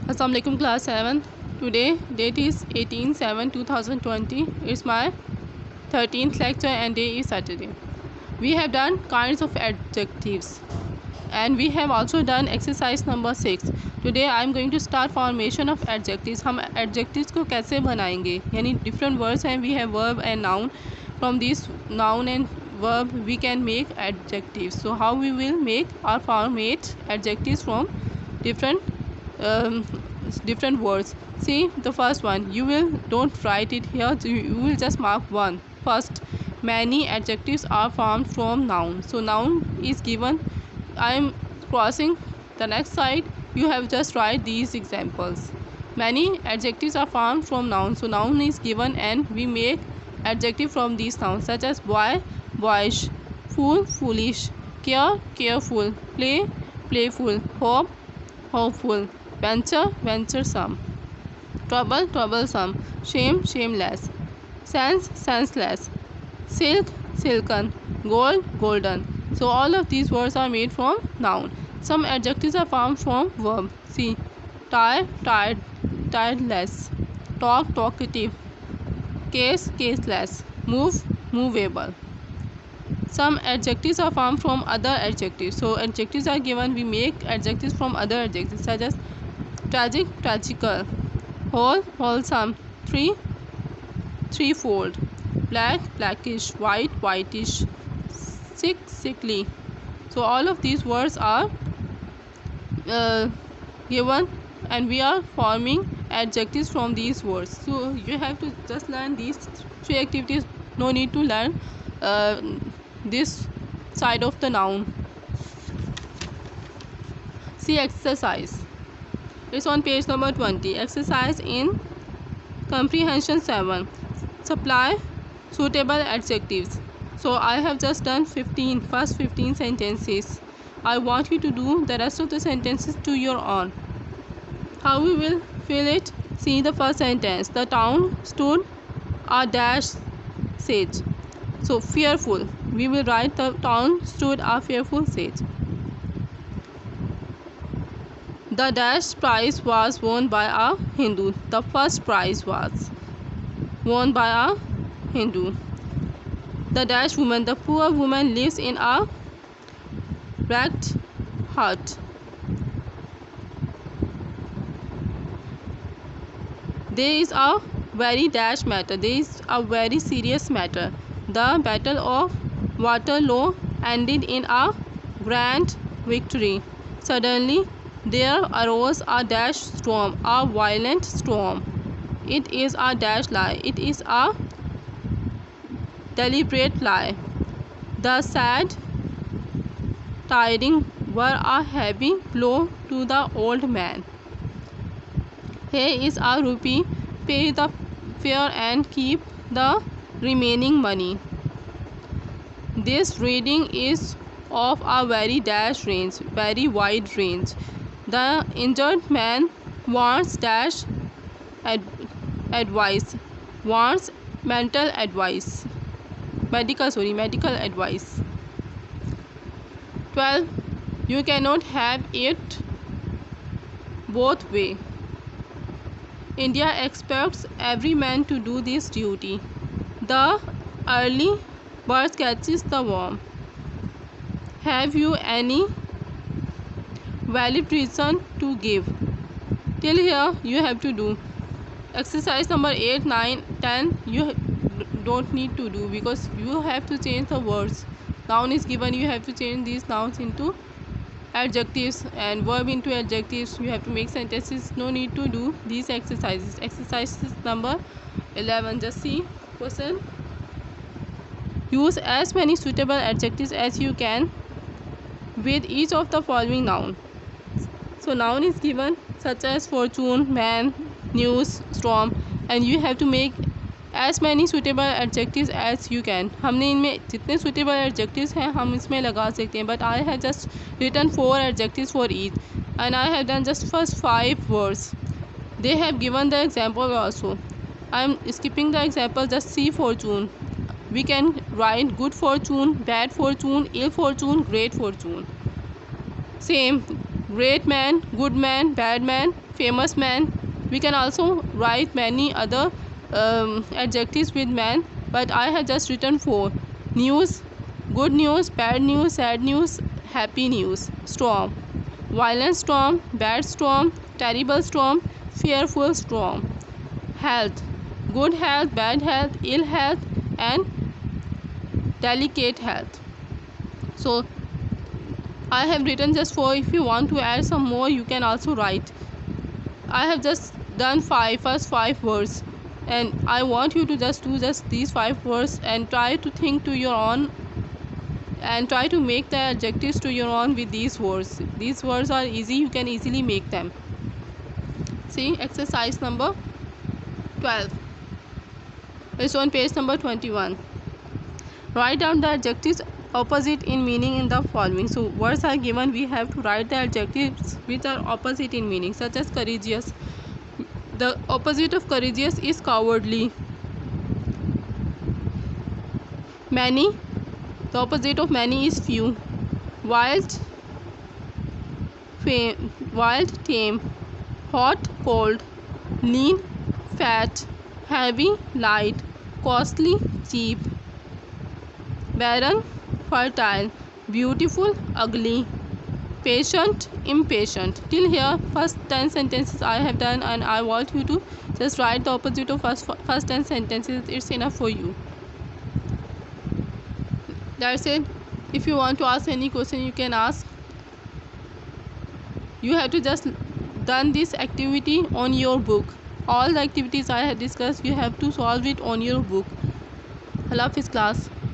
Assalamualaikum class 7. Today date is 18/7/2020. It's my 13th lecture and day is Saturday. We have done kinds of adjectives and we have also done exercise number 6. Today I am going to start formation of adjectives. हम adjectives को कैसे बनाएंगे, यानी different words हैं, we have verb and noun. From these noun and verb we can make adjectives. So how we will make or formate adjectives from different words. See the first one. You will don't write it here, you will just mark one. First, many adjectives are formed from noun. So noun is given. I am crossing the next side. You have just write these examples. Many adjectives are formed from noun. So noun is given and we make adjective from these nouns, such as boy, boyish, fool, foolish, care, careful, play, playful, hope, hopeful, venture, venturesome, trouble, troublesome, shame, shameless, sense, senseless, silk, silken, gold, golden. So all of these words are made from noun. Some adjectives are formed from verb. See, tired, tired, tiredless, talk, talkative, case, caseless, move, movable. Some adjectives are formed from other adjectives. So adjectives are given, we make adjectives from other adjectives, such as tragic, tragical, whole, wholesome, three, threefold, black, blackish, white, whitish, sick, sickly. So all of these words are given and we are forming adjectives from these words. So you have to just learn these three activities. No need to learn this side of the noun. See exercise. It's on page number 20. Exercise in comprehension 7. Supply suitable adjectives. So I have just done first 15 sentences. I want you to do the rest of the sentences to your own. How we will fill it? See the first sentence. The town stood a dash sage. So fearful. We will write the town stood a fearful sage. The dash prize was won by a Hindu. The first prize was won by a Hindu. The dash woman. The poor woman lives in a wrecked hut. There is a very dash matter. There is a very serious matter. The Battle of Waterloo ended in a grand victory. Suddenly there arose a dash storm, a violent storm. It is a dash lie. It is a deliberate lie. The sad tidings were a heavy blow to the old man. Here is a rupee. Pay the fare and keep the remaining money. This reading is of a very dash range, very wide range. The injured man wants dash advice, wants medical advice. 12. You cannot have it both way. India expects every man to do this duty. The early bird catches the worm. Have you any valid reason to give? Till here you have to do. Exercise number 8, 9, 10 you don't need to do because you have to change the words. Noun is given, you have to change these nouns into adjectives and verb into adjectives. You have to make sentences. No need to do these exercises. Exercises number 11. Just see question. Use as many suitable adjectives as you can with each of the following noun. So noun is given, such as fortune, man, news, storm, and you have to make as many suitable adjectives as you can. हमने इनमें जितने suitable adjectives हैं हम इसमें लगा सकते हैं, but I have just written 4 adjectives for each and I have done just first 5 words. They have given the example also. I am skipping the example. Just see fortune. We can write good fortune, bad fortune, ill fortune, great fortune. Same. great man, good man, bad man, famous man. We can also write many other adjectives with man, but I have just written 4. News, good news, bad news, sad news, happy news. Storm, violent storm, bad storm, terrible storm, fearful storm. Health, good health, bad health, ill health, and delicate health. So I have written just 4. If you want to add some more, you can also write. I have just done first 5 words, and I want you to just do just these 5 words and try to think to your own and try to make the adjectives to your own with these words. These words are easy, you can easily make them. See exercise number 12. It's on page number 21. Write down the adjectives opposite in meaning in the following. So words are given, we have to write the adjectives which are opposite in meaning, such as courageous. The opposite of courageous is cowardly. Many, the opposite of many is few. Wild, tame. Hot, cold. Lean, fat. Heavy, light. Costly, cheap. Barren, fertile. Beautiful, ugly. Patient, impatient. Till here first 10 sentences I have done, and I want you to just write the opposite of first 10 sentences. It's enough for you. That's it. If you want to ask any question, you can ask. You have to just done this activity on your book. All the activities I have discussed, you have to solve it on your book. Allah Hafiz class.